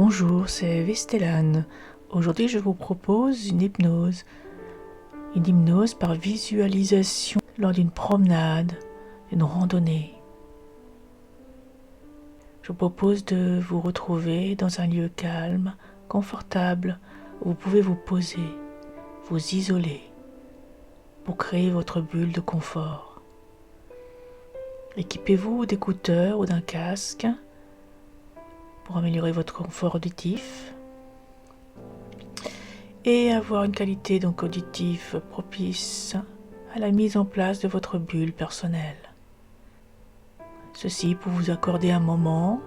Bonjour, c'est Vistellane. Aujourd'hui, je vous propose une hypnose par visualisation lors d'une promenade, d'une randonnée. Je vous propose de vous retrouver dans un lieu calme, confortable, où vous pouvez vous poser, vous isoler, pour créer votre bulle de confort. Équipez-vous d'écouteurs ou d'un casque pour améliorer votre confort auditif et avoir une qualité auditive propice à la mise en place de votre bulle personnelle. Ceci pour vous accorder un moment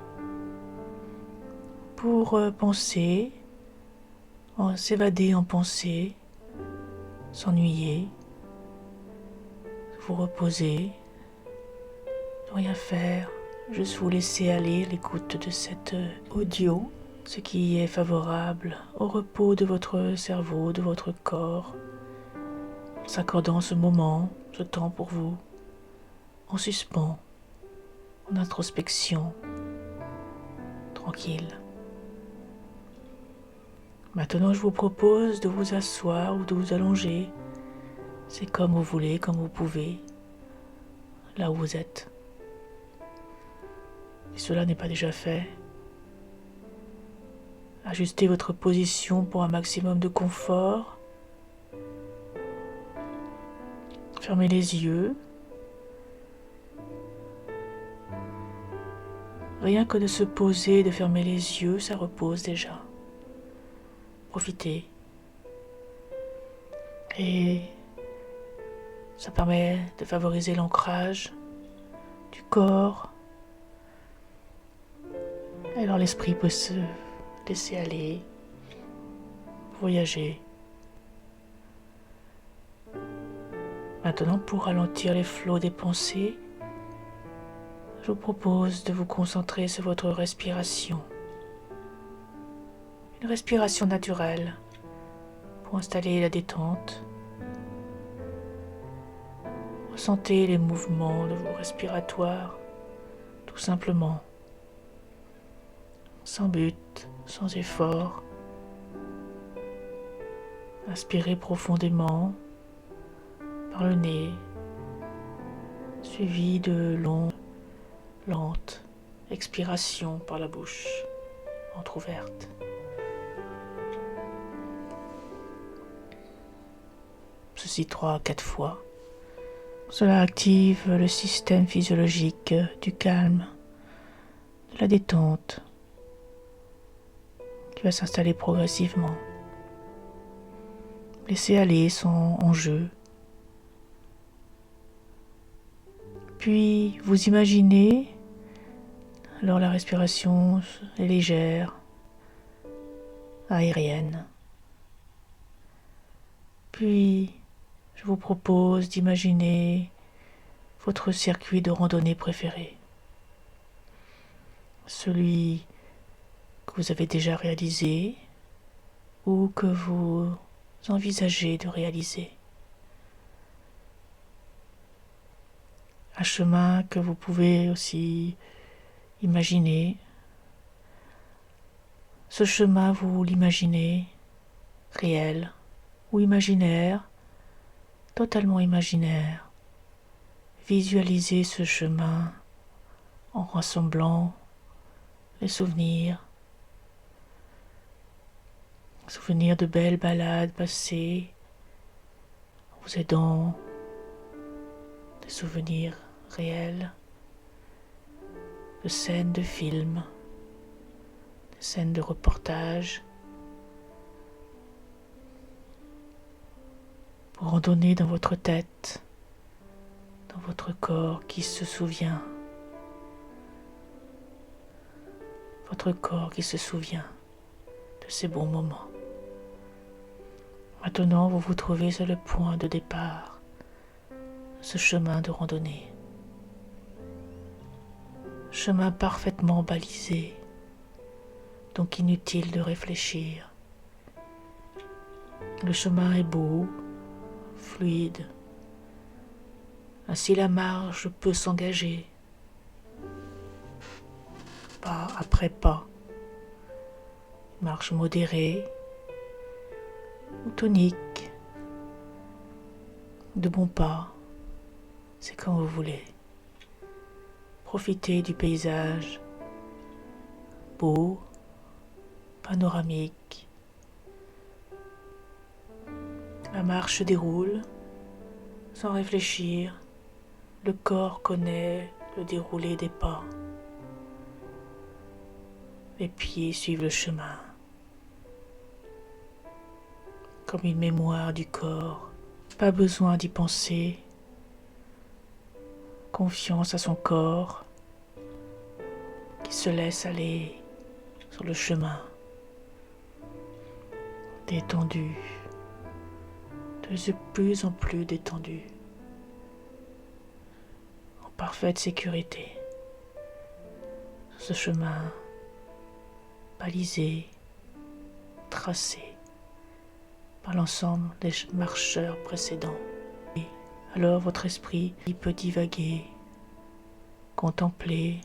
pour penser, s'évader en pensée, s'ennuyer, vous reposer, ne rien faire, juste vous laisser aller à l'écoute de cet audio, ce qui est favorable au repos de votre cerveau, de votre corps, en s'accordant ce moment, ce temps pour vous, en suspens, en introspection, tranquille. Maintenant, je vous propose de vous asseoir ou de vous allonger. C'est comme vous voulez, comme vous pouvez, là où vous êtes. Si cela n'est pas déjà fait, ajustez votre position pour un maximum de confort. Fermez les yeux. Rien que de se poser, de fermer les yeux, ça repose déjà. Profitez. Et ça permet de favoriser l'ancrage du corps. Alors l'esprit peut se laisser aller, voyager. Maintenant, pour ralentir les flots des pensées, je vous propose de vous concentrer sur votre respiration. Une respiration naturelle pour installer la détente. Ressentez les mouvements de vos respiratoires, tout simplement, sans but, sans effort. Inspirez profondément par le nez, suivi de longues, lentes expirations par la bouche entrouverte. Ceci 3 à 4 fois. Cela active le système physiologique du calme, de la détente, qui va s'installer progressivement. Laissez aller son enjeu. Puis vous imaginez, alors la respiration est légère, aérienne. Puis je vous propose d'imaginer votre circuit de randonnée préféré. Celui que vous avez déjà réalisé ou que vous envisagez de réaliser. Un chemin que vous pouvez aussi imaginer. Ce chemin, vous l'imaginez réel ou imaginaire, totalement imaginaire. Visualisez ce chemin en rassemblant les souvenirs de belles balades passées, en vous aidant des souvenirs réels, de scènes de films, de scènes de reportages, pour randonner dans votre tête, dans votre corps qui se souvient, votre corps qui se souvient de ces bons moments. Maintenant, vous vous trouvez sur le point de départ, ce chemin de randonnée. Chemin parfaitement balisé, donc inutile de réfléchir. Le chemin est beau, fluide. Ainsi la marche peut s'engager, pas après pas, marche modérée ou tonique, de bons pas, c'est quand vous voulez. Profitez du paysage beau, panoramique. La marche se déroule sans réfléchir. Le corps connaît le déroulé des pas. Les pieds suivent le chemin, comme une mémoire du corps. Pas besoin d'y penser. Confiance à son corps qui se laisse aller sur le chemin. Détendu, de plus en plus détendu, en parfaite sécurité, sur ce chemin balisé, tracé par l'ensemble des marcheurs précédents. Et alors votre esprit peut divaguer, contempler,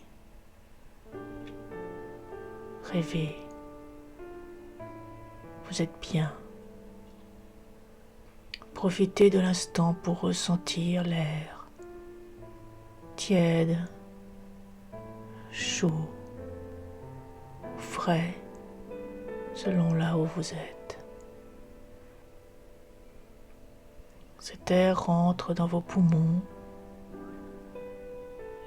rêver. Vous êtes bien. Profitez de l'instant pour ressentir l'air tiède, chaud, frais, selon là où vous êtes. Cet air rentre dans vos poumons.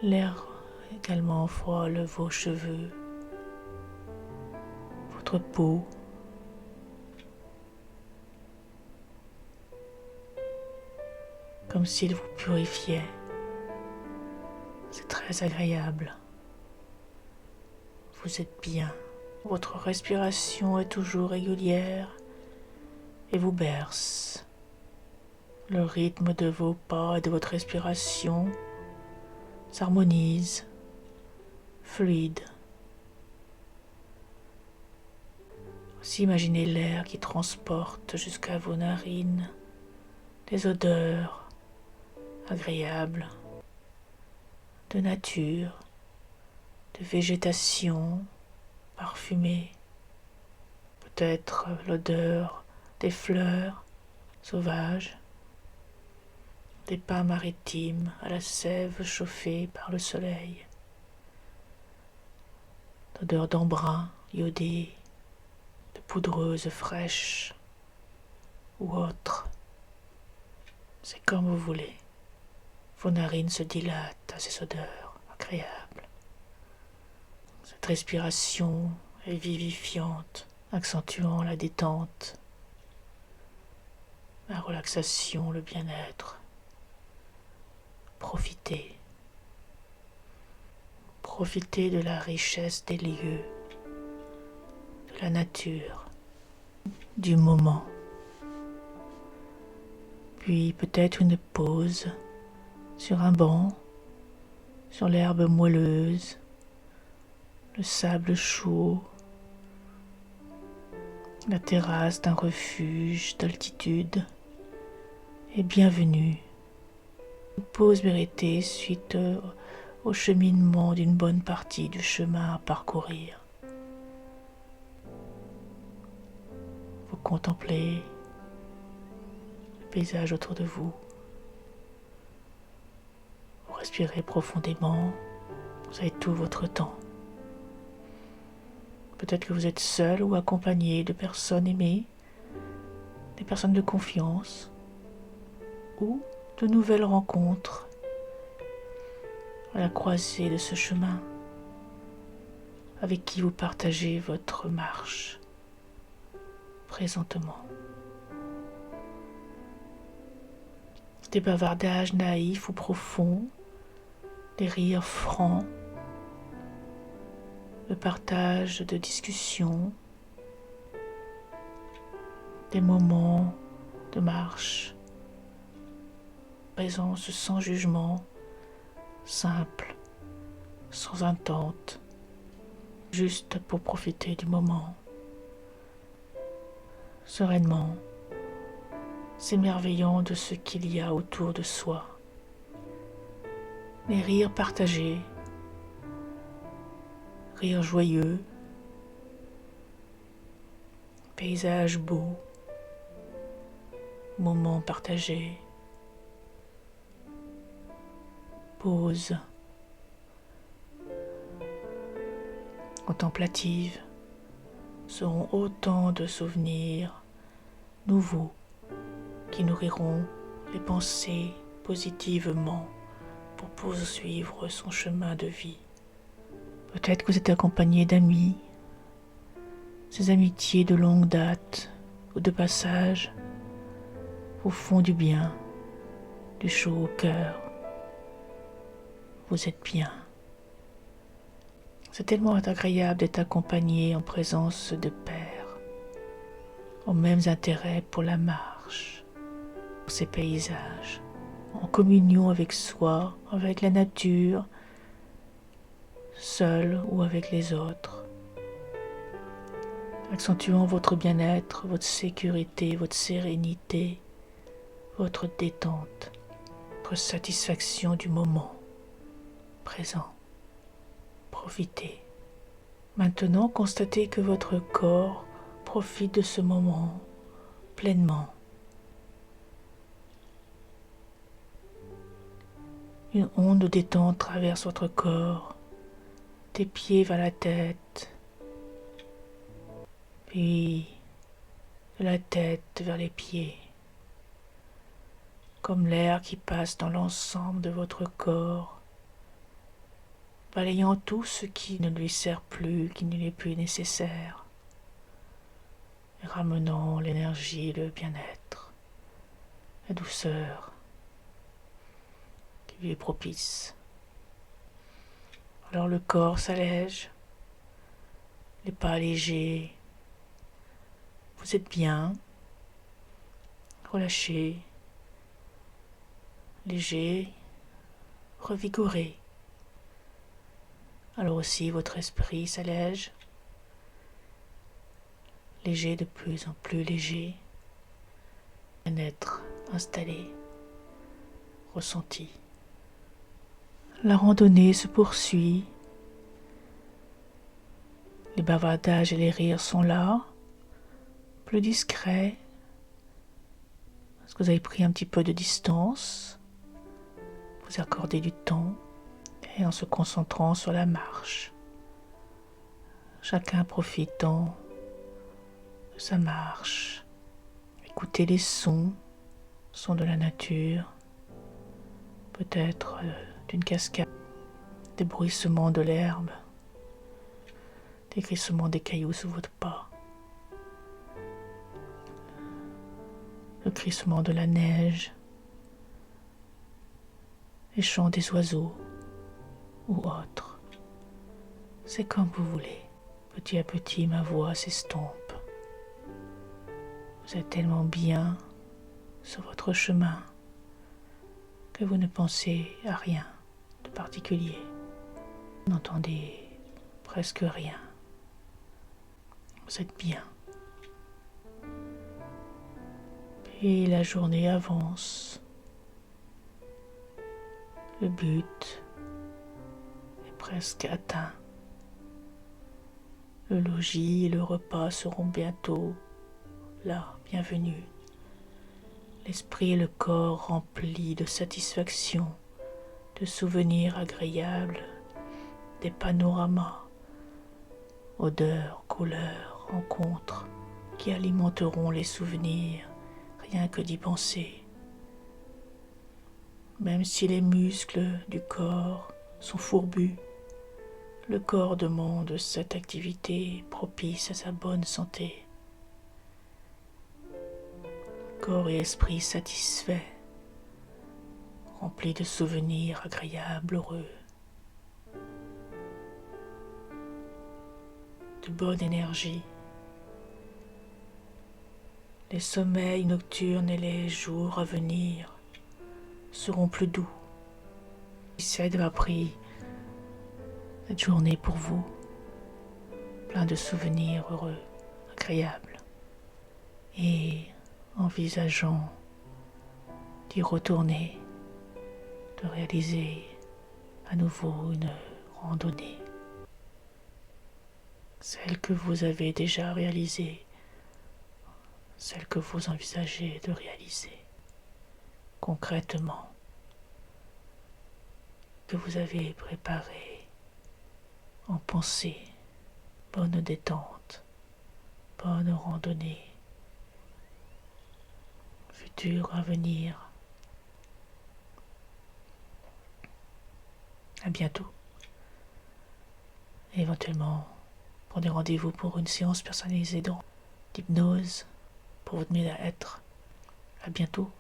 L'air également frôle vos cheveux, votre peau. Comme s'il vous purifiait. C'est très agréable. Vous êtes bien. Votre respiration est toujours régulière et vous berce. Le rythme de vos pas et de votre respiration s'harmonise, fluide. Aussi imaginez l'air qui transporte jusqu'à vos narines des odeurs agréables de nature, de végétation parfumée, peut-être l'odeur des fleurs sauvages, des pas maritimes à la sève chauffée par le soleil, l'odeur d'embrun iodé, de poudreuse fraîche ou autre. C'est comme vous voulez. Vos narines se dilatent à ces odeurs agréables. Cette respiration est vivifiante, accentuant la détente, la relaxation, le bien-être. Profitez. Profitez de la richesse des lieux, de la nature, du moment. Puis peut-être une pause sur un banc, sur l'herbe moelleuse, le sable chaud, la terrasse d'un refuge d'altitude est bienvenue. Une pause méritée suite au cheminement d'une bonne partie du chemin à parcourir. Vous contemplez le paysage autour de vous. Vous respirez profondément. Vous avez tout votre temps. Peut-être que vous êtes seul ou accompagné de personnes aimées, des personnes de confiance ou de nouvelles rencontres à la croisée de ce chemin avec qui vous partagez votre marche présentement. Des bavardages naïfs ou profonds, des rires francs, le partage de discussions, des moments de marche, présence sans jugement, simple, sans attente, juste pour profiter du moment, sereinement, s'émerveillant de ce qu'il y a autour de soi. Les rires partagés, rires joyeux, paysage beau, moment partagé, pause contemplative seront autant de souvenirs nouveaux qui nourriront les pensées positivement pour poursuivre son chemin de vie. Peut-être que vous êtes accompagné d'amis, ces amitiés de longue date ou de passage vous font du bien, du chaud au cœur. Vous êtes bien. C'est tellement agréable d'être accompagné en présence de pairs, aux mêmes intérêts pour la marche, pour ces paysages, en communion avec soi, avec la nature, seul ou avec les autres, accentuant votre bien-être, votre sécurité, votre sérénité, votre détente, votre satisfaction du moment présent. Profitez. Maintenant, constatez que votre corps profite de ce moment pleinement. Une onde de détente traverse votre corps, des pieds vers la tête, puis de la tête vers les pieds, comme l'air qui passe dans l'ensemble de votre corps, balayant tout ce qui ne lui sert plus, qui ne lui est plus nécessaire, et ramenant l'énergie, le bien-être, la douceur qui lui est propice. Alors le corps s'allège, les pas légers, vous êtes bien, relâché, léger, revigoré. Alors aussi votre esprit s'allège, léger, de plus en plus léger, bien-être installé, ressenti. La randonnée se poursuit, les bavardages et les rires sont là, plus discrets, parce que vous avez pris un petit peu de distance, vous accordez du temps, et en se concentrant sur la marche, chacun profitant de sa marche, écoutez les sons de la nature, peut-être d'une cascade, des bruissements de l'herbe, des glissements des cailloux sous votre pas, le crissement de la neige, les chants des oiseaux ou autres. C'est comme vous voulez. Petit à petit, ma voix s'estompe. Vous êtes tellement bien sur votre chemin que vous ne pensez à rien de particulier. Vous n'entendez presque rien. Vous êtes bien. Puis la journée avance. Le but est presque atteint. Le logis et le repas seront bientôt là, bienvenus. L'esprit et le corps remplis de satisfaction, de souvenirs agréables, des panoramas, odeurs, couleurs, rencontres qui alimenteront les souvenirs, rien que d'y penser. Même si les muscles du corps sont fourbus, le corps demande cette activité propice à sa bonne santé. Corps et esprit satisfaits, remplis de souvenirs agréables, heureux, de bonne énergie. Les sommeils nocturnes et les jours à venir seront plus doux. J'essaie d'avoir pris cette journée pour vous, plein de souvenirs heureux, agréables, et envisageant d'y retourner, de réaliser à nouveau une randonnée, celle que vous avez déjà réalisée celle que vous envisagez de réaliser concrètement, que vous avez préparée en pensée. Bonne détente, bonne randonnée, futur à venir. À bientôt. Et éventuellement, prenez rendez-vous pour une séance personnalisée d'hypnose pour vous aider à être. À bientôt.